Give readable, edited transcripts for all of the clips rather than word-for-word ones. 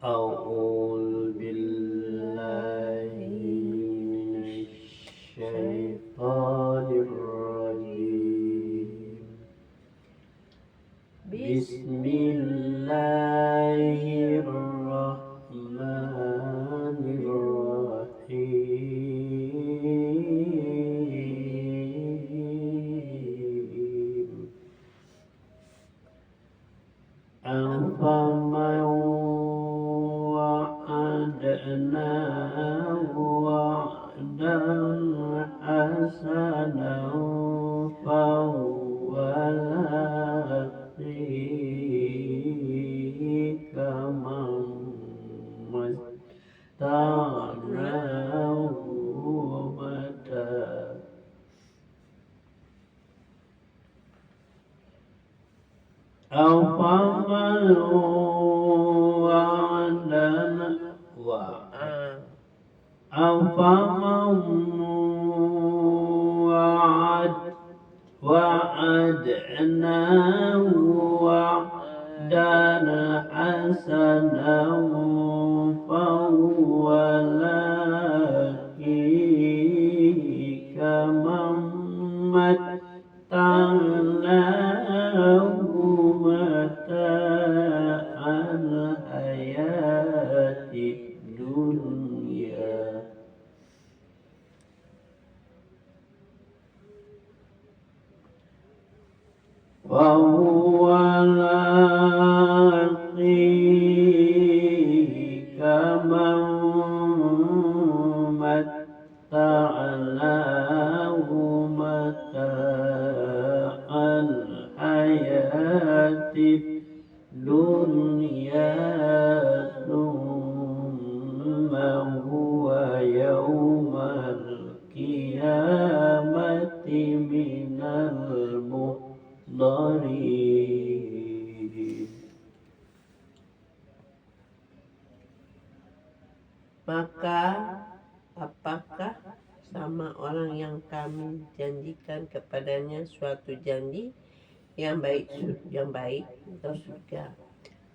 أعوذ بالله من الشيطان الرجيم بسم الله الرحمن الرحيم أفمن وعدناه وعدا حسنا فهو لاقيه كمن متعناه متاع أفمن وعدناه وعدا حسنا فهو لاقيه كمن متعناه متاع الحياة الدنيا وهو لاقيه كمن متعناه متاع الحياة الدنيا ثم هو يوم القيامة من المحضرين. Maka apakah sama orang yang kami janjikan kepadanya suatu janji yang baik atau surga,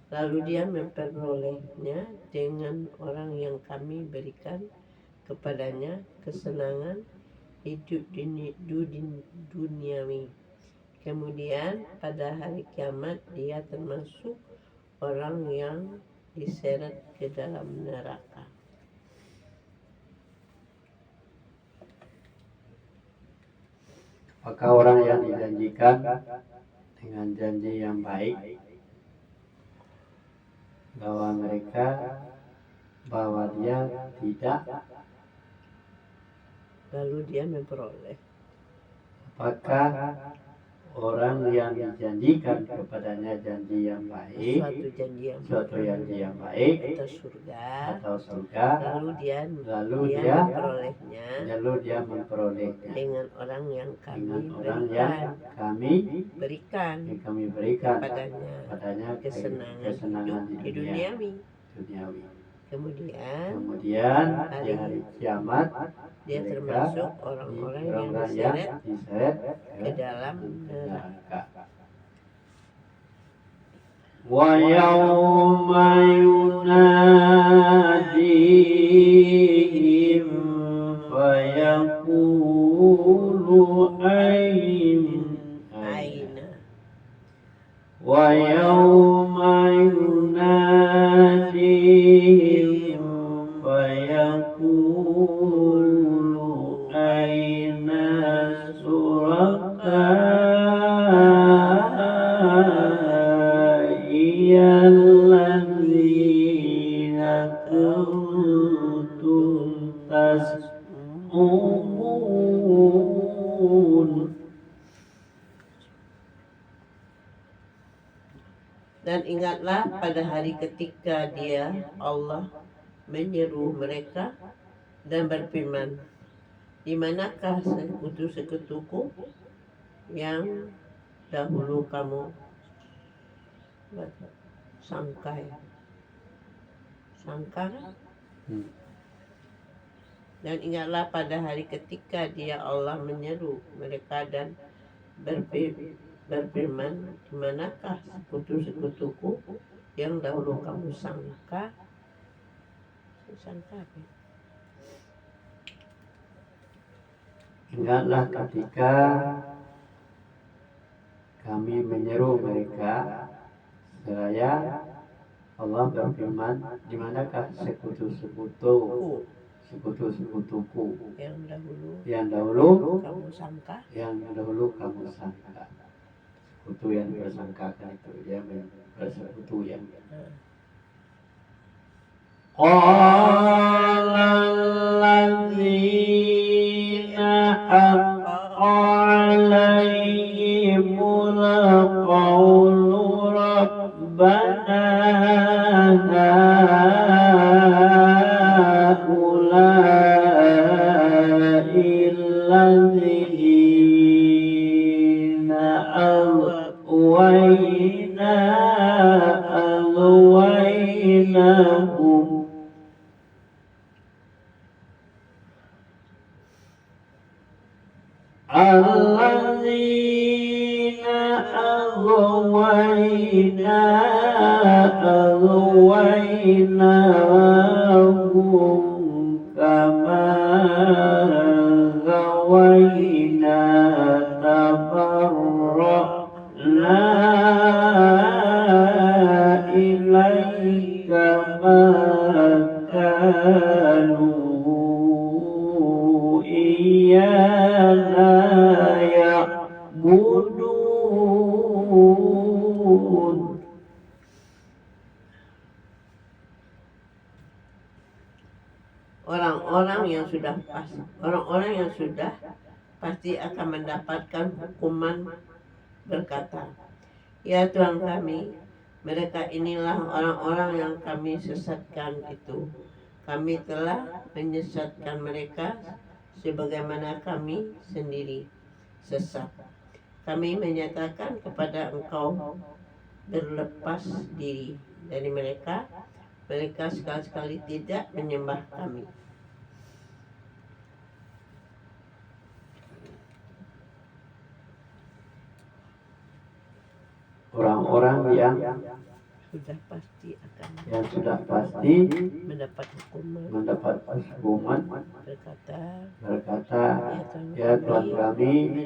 lalu dia memperolehnya dengan orang yang kami berikan kepadanya kesenangan hidup duniawi, kemudian pada hari kiamat dia termasuk orang yang diseret ke dalam neraka. Maka orang yang dijanjikan dengan janji yang baik bahwa dia tidak, lalu dia memperoleh. Apakah orang yang dijanjikan kepadanya janji yang baik, suatu janji yang baik atau surga, lalu dia memperolehnya dengan orang yang kami berikan kepadanya kesenangan hidup duniawi. Kemudian di hari kiamat dia termasuk orang-orang yang diseret ke dalam neraka. Wa yawma yunadihim fayaqulu aina wa yawma yunadihim fayaqulu aina suraka'i alladzina kuntum tas'umun. Dan ingatlah pada hari ketika dia, Allah, menyeru mereka dan berfirman, di manakah sekutu-sekutuku yang dahulu kamu sangka? Dan ingatlah pada hari ketika dia, Allah, menyeru mereka dan berfirman, di manakah sekutu-sekutuku yang dahulu kamu sangka Sangka apa? Ingatlah ketika kami menyeru mereka, seraya Allah berfirman, di manakah sekutu-sekutuku Yang dahulu yang kamu sangka. Sekutu yang bersangkakan itu dia bersekutu yang qala allazina alaihimul qawlu rabbana أغويناهم كما غوينا تبرأنا إليك ما كانوا إيانا يعبدون. Orang-orang yang sudah pasti akan mendapatkan hukuman berkata, ya Tuhan kami, mereka inilah orang-orang yang kami sesatkan itu. Kami telah menyesatkan mereka sebagaimana kami sendiri sesat. Kami menyatakan kepada engkau berlepas diri dari mereka. Mereka sekali-sekali tidak menyembah kami. Orang-orang yang sudah pasti mendapat hukuman berkata, ya Tuhan kami,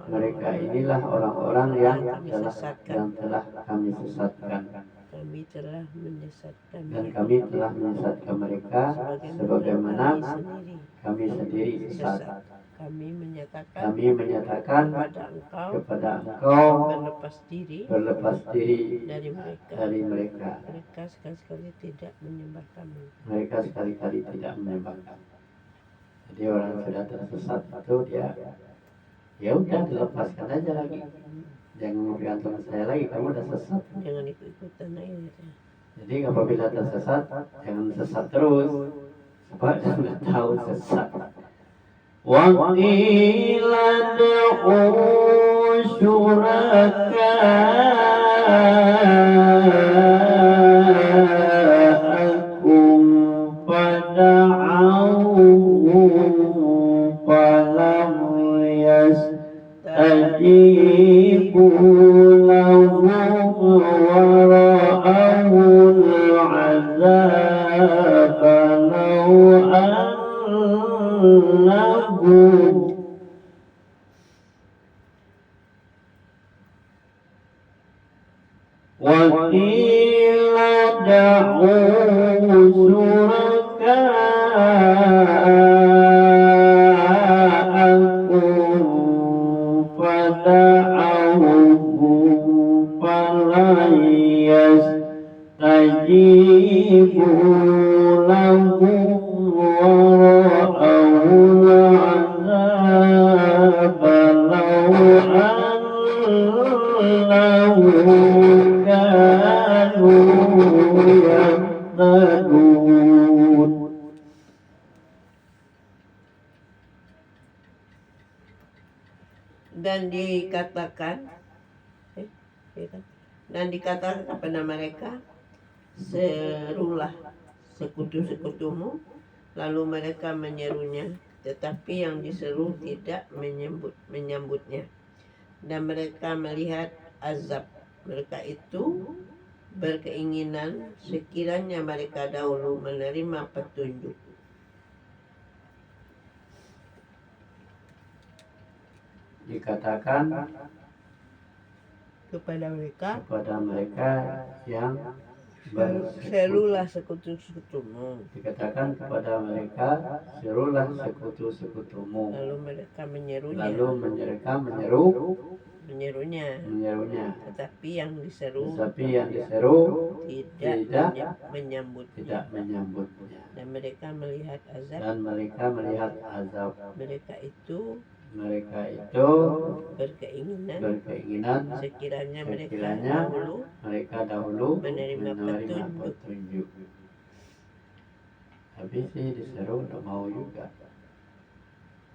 mereka inilah orang-orang yang telah kami sesatkan. Kami telah menyesatkan mereka sebagaimana kami sendiri sesat. Kami menyatakan kepada engkau berlepas diri dari mereka. Mereka sekali-kali tidak menyembah kami. Jadi orang sudah tersesat itu dia ya udah dilepaskan aja lagi. Jangan bergantung saya lagi, kamu udah sesat. Jangan ikut-ikutan aja. Jadi apabila tersesat, jangan sesat terus. Sebab sudah tahu sesat. Wa qila da'u syuraka'akum fada'awhum falam yastajibu lahum wa ra'awul 'adzaba law وَقِيلَ ادْعُوا شُرَكَاءَكُمْ فَدَعَوْهُمْ فَلَمْ يَسْتَجِيبُوا لَهُمْ dan dikatakan kepada mereka, serulah sekutu-sekutumu, lalu mereka menyerunya, tetapi yang diseru tidak menyambutnya, dan mereka melihat azab mereka itu berkeinginan sekiranya mereka dahulu menerima petunjuk. Dikatakan Kepada mereka yang serulah sekutu-sekutumu. Dikatakan kepada mereka, serulah sekutu-sekutumu. Lalu mereka menyerunya. Tetapi yang diseru tidak menyambutnya. Dan mereka melihat azab. Mereka itu berkeinginan sekiranya mereka dahulu menerima petunjuk. Habis sih diseru udah mau juga.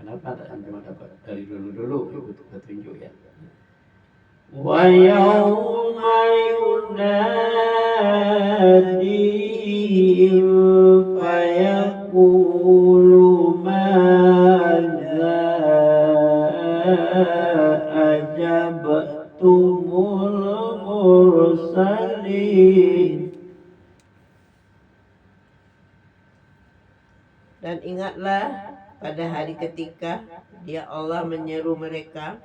Kenapa tak cuma dapat dari dulu ikut petunjuk ya? Wa yawma yunadihim fayaqulu madza ajabtumul mursalin. Dan ingatlah pada hari ketika Dia Allah menyeru mereka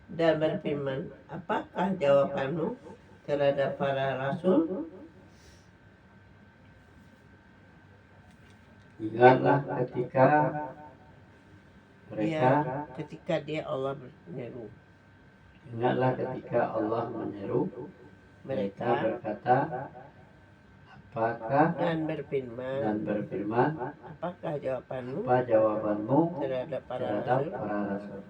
dan berfirman, apakah jawabanmu terhadap para rasul? Ingatlah ketika Dia Allah menyeru. Ingatlah ketika Allah menyeru mereka berkata, apakah dan berfirman, apakah jawabanmu terhadap para rasul?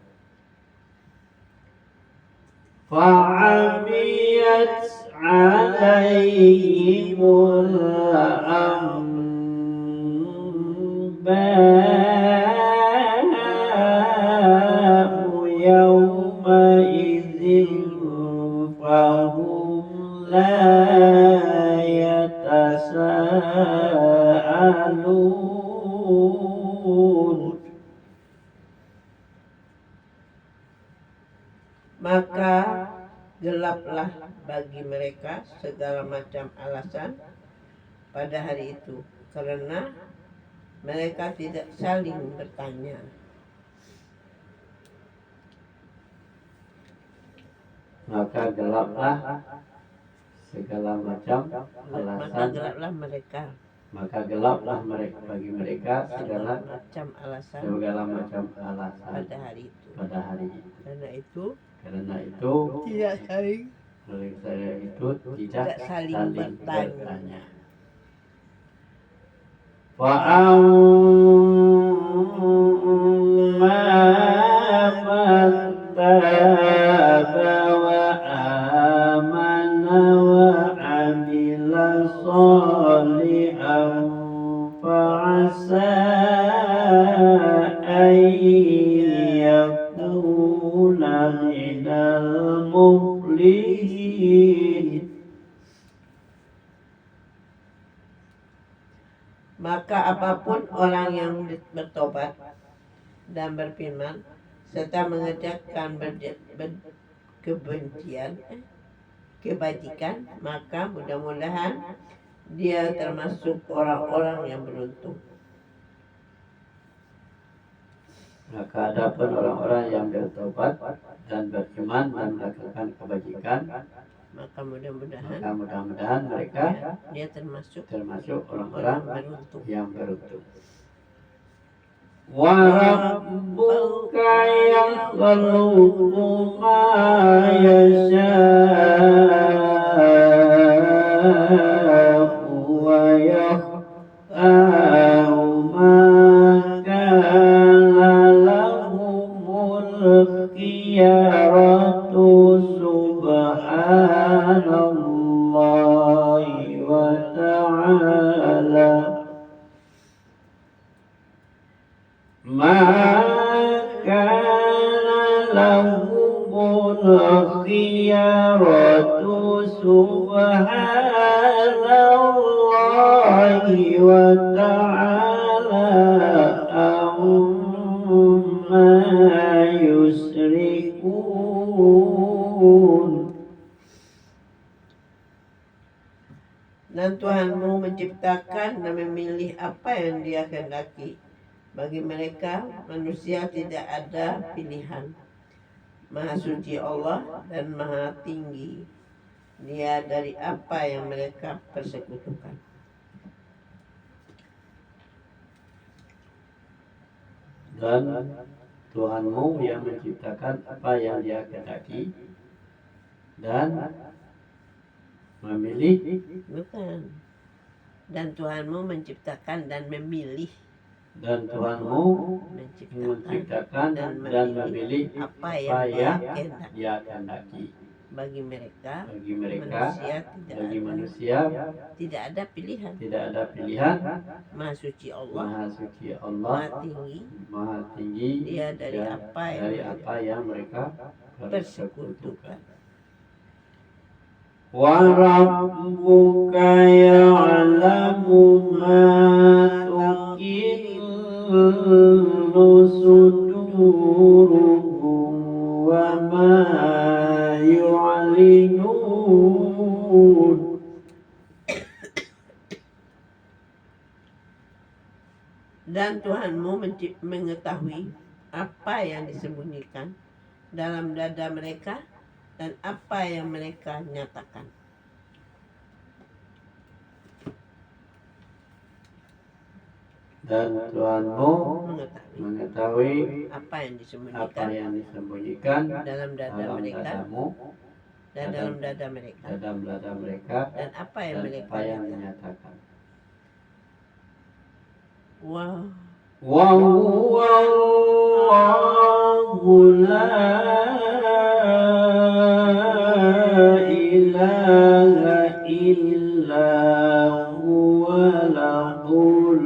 Fa'amiyat alaihimul anba'u yawma idzin fahum la yatasa'alun. Maka gelaplah bagi mereka segala macam alasan pada hari itu, karena mereka tidak saling bertanya. Maka gelaplah segala macam alasan. Maka gelaplah mereka bagi mereka segala macam alasan pada hari itu. Karena itu tidak saling bertanya. Fa'amma man taba wa amana wa amila shalihan fa'asa an yakuna minal muflihin. Maka apapun orang yang bertobat dan berfirman serta mengerjakan kebajikan, maka mudah-mudahan dia termasuk orang-orang yang beruntung. Maka adapun orang-orang yang bertobat dan beriman dan melakukan kebajikan, maka mudah-mudahan mereka dia termasuk orang-orang yang beruntung. Wa rabbuka yakhluqu ma yasha'u wa yakhtaru ma kana lahumul khiyaratu subhanallahi wa ta'ala. Maka lahumul khiyaratu subhanallahi wa ta'ala amma yusrikun. Dan Tuhanmu menciptakan dan memilih apa yang Dia kehendaki. Bagi mereka manusia tidak ada pilihan. Maha suci Allah dan maha tinggi Dia dari apa yang mereka persekutukan. Dan Tuhanmu yang menciptakan apa yang Dia kehendaki dan memilih. Bukan. Dan Tuhanmu menciptakan dan memilih. Dan Tuhanmu menciptakan dan memilih apa yang Dia kehendaki. Bagi mereka manusia tidak ada pilihan. Maha suci Allah, maha tinggi Dia dari apa yang mereka persekutukan. Wa rabbuka ya'lamu ma tukinnu suduruhum wa ma yu'linun. Dan Tuhanmu mengetahui apa yang disembunyikan dalam dada mereka dan apa yang mereka nyatakan. Dan Tuhanmu mengetahui apa yang disembunyikan dalam dada mereka dan dalam dada mereka dan apa yang mereka nyatakan. Wa huwa Allahu la ilaha illa huwa lahul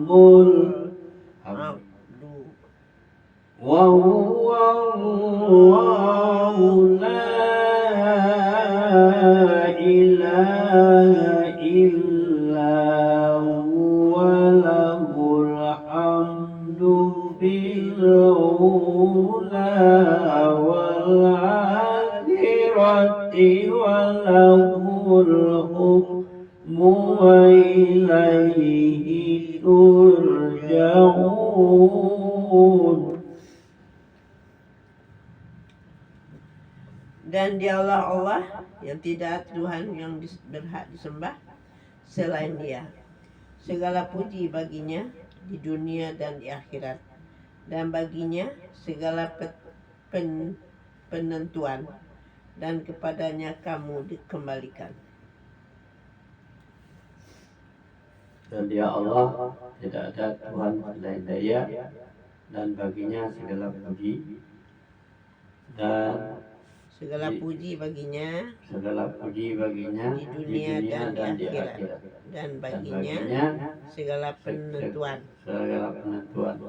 mulk wa huwa Allahu la ilaha illa huwa lahul hamdu fil ula wal akhirati wa lahul hukmu wa ilaihi turja'un. Dan Dialah Allah yang tidak Tuhan yang berhak disembah selain Dia. Segala puji baginya di dunia dan di akhirat. Dan baginya segala penentuan dan kepadanya kamu dikembalikan. Dan Dia Allah tidak ada Tuhan selain Dia dan baginya segala puji dan segala puji baginya di dunia dan di akhirat. Dan baginya segala penentuan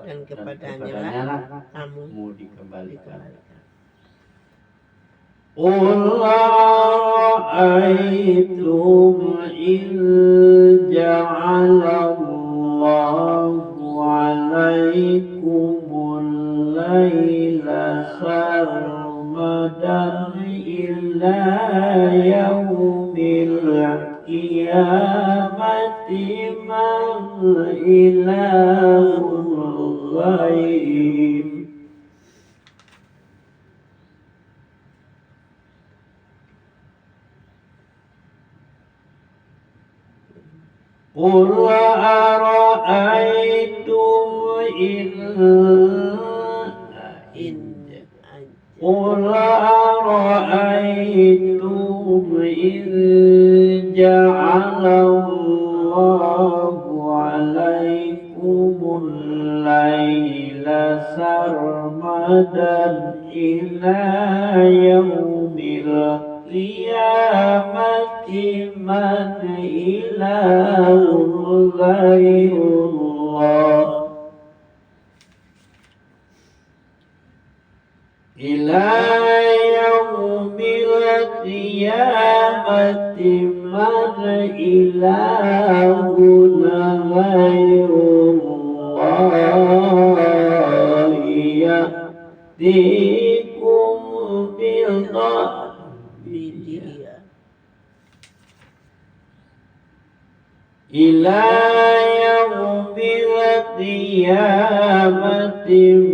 dan kepadanya lah kamu dikembalikan. Qul ra'aytum in ja'alallahu 'alaykumul laila sarmadan ila yaumil qiyamati man ilahun ghair. Qul ara'aytum in ja'alallahu 'alaykumul laila sarmadan ila yaumil qiyamati man ilahun ghairullah. Ila yaumil qiyamati man ilahun ghairullah ya'tikum bil ila yaumil qiyamati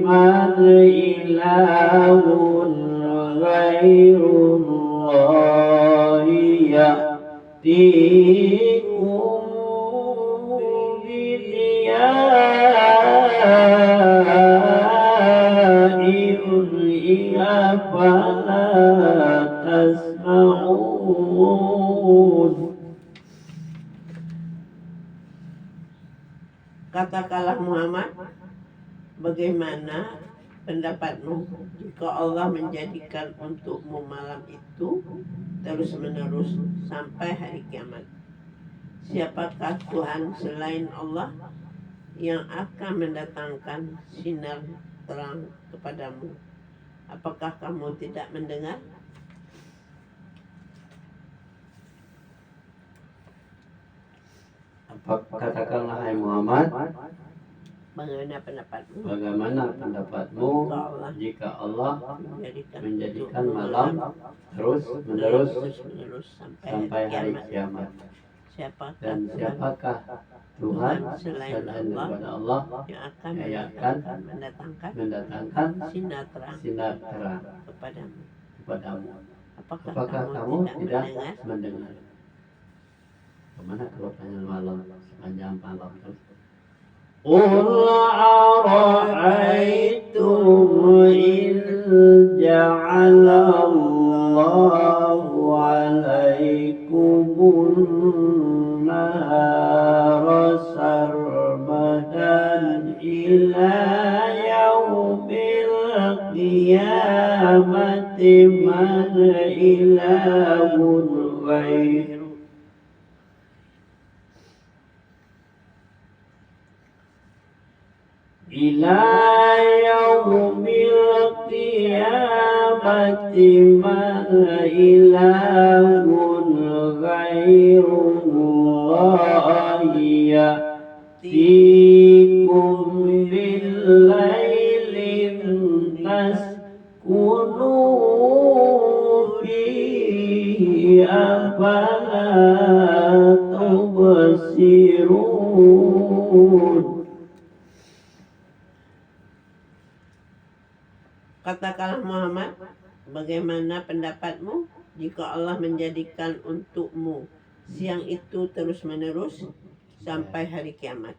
man ilahun ghairullahi ya'tikum bidiyain afala tasma'un. Katakanlah Muhammad, bagaimana pendapatmu jika Allah menjadikan untukmu malam itu terus-menerus sampai hari kiamat? Siapakah Tuhan selain Allah yang akan mendatangkan sinar terang kepadamu? Apakah kamu tidak mendengar? Katakanlah hai Muhammad, Bagaimana pendapatmu jika Allah menjadikan malam menerus terus sampai hari kiamat? Dan siapakah Tuhan selain daripada Allah yang akan mendatangkan sinar terang kepadamu? Apakah kamu tidak mendengar? Kemana kalau tanya malam sepanjang malam terus? Qul ara'aytum in ja'ala Allahu 'alaykumun nahara sarmadan ila yaumil qiyamati man ilahun ghairu ila yaumil qiyamati man ilahun ghairullahi ya'tikum billailin taskunu fihi afala tubsirun. Katakanlah Muhammad, bagaimana pendapatmu jika Allah menjadikan untukmu siang itu terus-menerus sampai hari kiamat?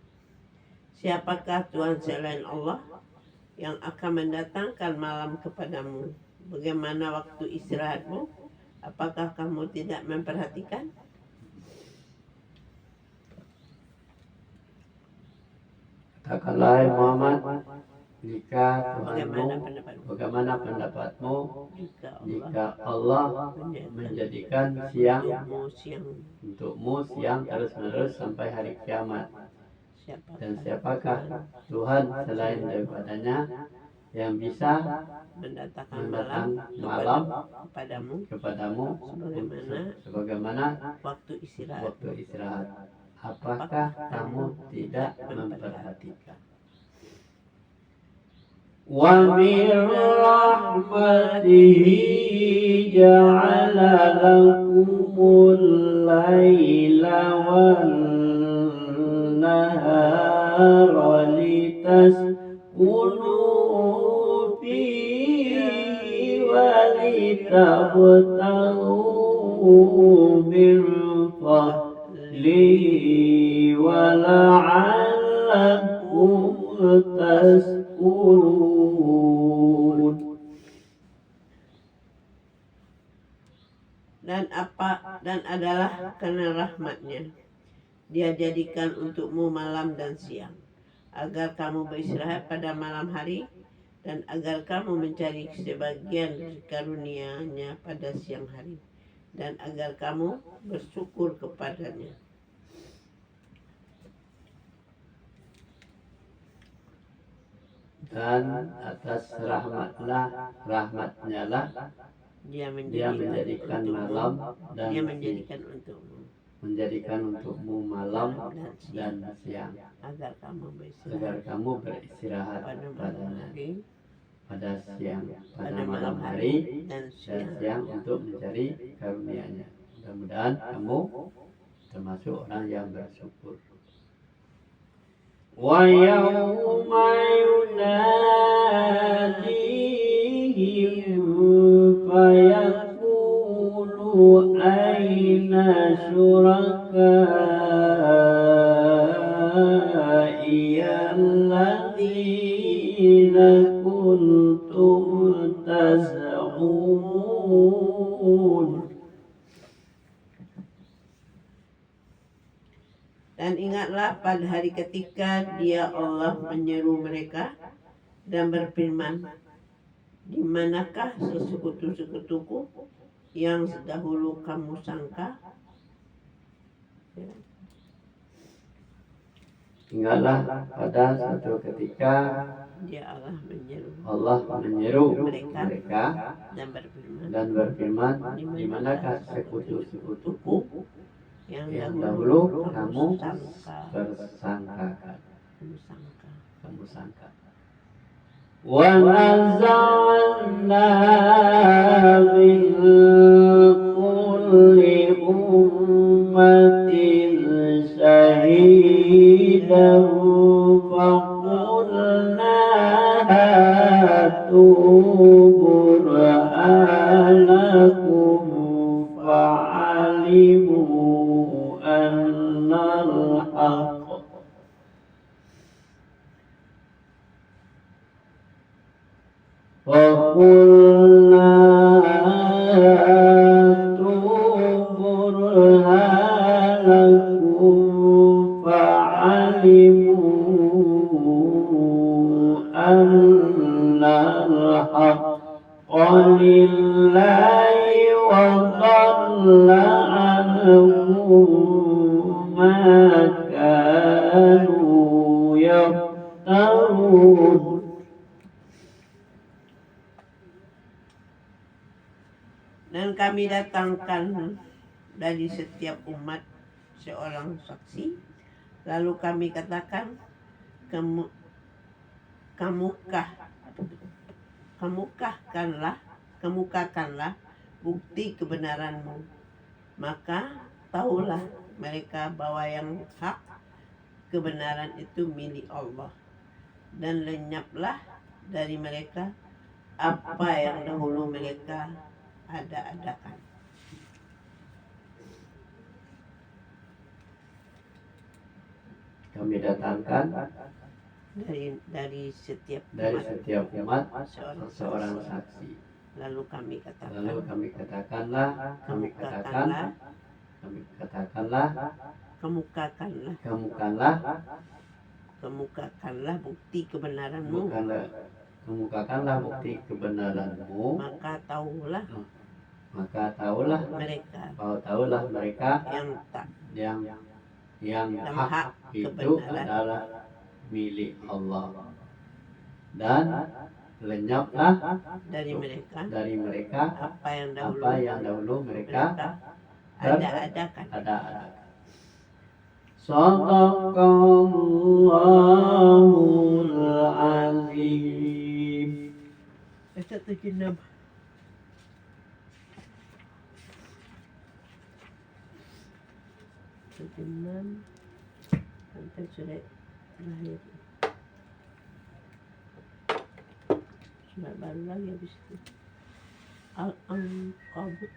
Siapakah Tuhan selain Allah yang akan mendatangkan malam kepadamu? Bagaimana waktu istirahatmu? Apakah kamu tidak memperhatikan? Katakanlah Muhammad, bagaimana pendapatmu jika Allah menjadikan siang untukmu siang terus-menerus sampai hari kiamat? Dan siapakah Tuhan selain daripadanya yang bisa mendatangkan malam kepadamu sebagaimana waktu istirahat? Apakah kamu tidak memperhatikan? Wa min rahmatihi ja'ala lakumul laila wan nahara litaskunu fihi wa litabtaghu min fadlihi wa la'allakum tashkurun. Dan adalah karena rahmatnya Dia jadikan untukmu malam dan siang, agar kamu beristirahat pada malam hari, dan agar kamu mencari sebagian karunia-Nya pada siang hari, dan agar kamu bersyukur kepadanya. Dan atas rahmatnya lah Dia menjadikan malam dan menjadikan untukmu malam dan siang agar kamu beristirahat pada malam hari dan siang untuk mencari karunia-Nya. Mudah-mudahan kamu termasuk orang yang bersyukur. Wa yawma yunadihim fayaqulu aina syuraka'i alladzina kuntum taz'umun. Dan ingatlah pada hari ketika Dia Allah menyeru mereka dan berfirman, di manakah sesekutu-sekutuku yang dahulu kamu sangka? Ingatlah pada suatu ketika Dia Allah menyeru mereka mereka dan berfirman, di manakah sekutu-sekutuku yang yang dahulu dahulu kamu sangka. kamu sangka. Wa nazalna min kulli ummatin shahidan faqulna hatu burhanakum fa'alimu annal haqq. وَقُلْنَا هَاتُوا بُرْهَانَكُمْ فَعَلِمُوا أَنَّ الْحَقَّ لِلَّهِ وَضَلَّ عَنْهُمْ مَا كَانُوا يَفْتَرُونَ. Dan kami datangkan dari setiap umat seorang saksi, lalu kami katakan, kemukakanlah bukti kebenaranmu. Maka tahulah mereka bahwa yang hak kebenaran itu milik Allah, dan lenyaplah dari mereka apa yang dahulu mereka ada-adakan. Kami datangkan dari setiap umat seorang saksi. Lalu kami katakanlah kemukakanlah bukti kebenaranmu. Kemukakanlah bukti kebenaranmu. Maka tahulah mereka yang hak itu adalah milik Allah, dan lenyaplah dari mereka apa yang dahulu mereka ada-adakan. Shadaqallahul azim. 176. Sampai surat terakhir. Surat baru lagi habis itu. Al-Ankabut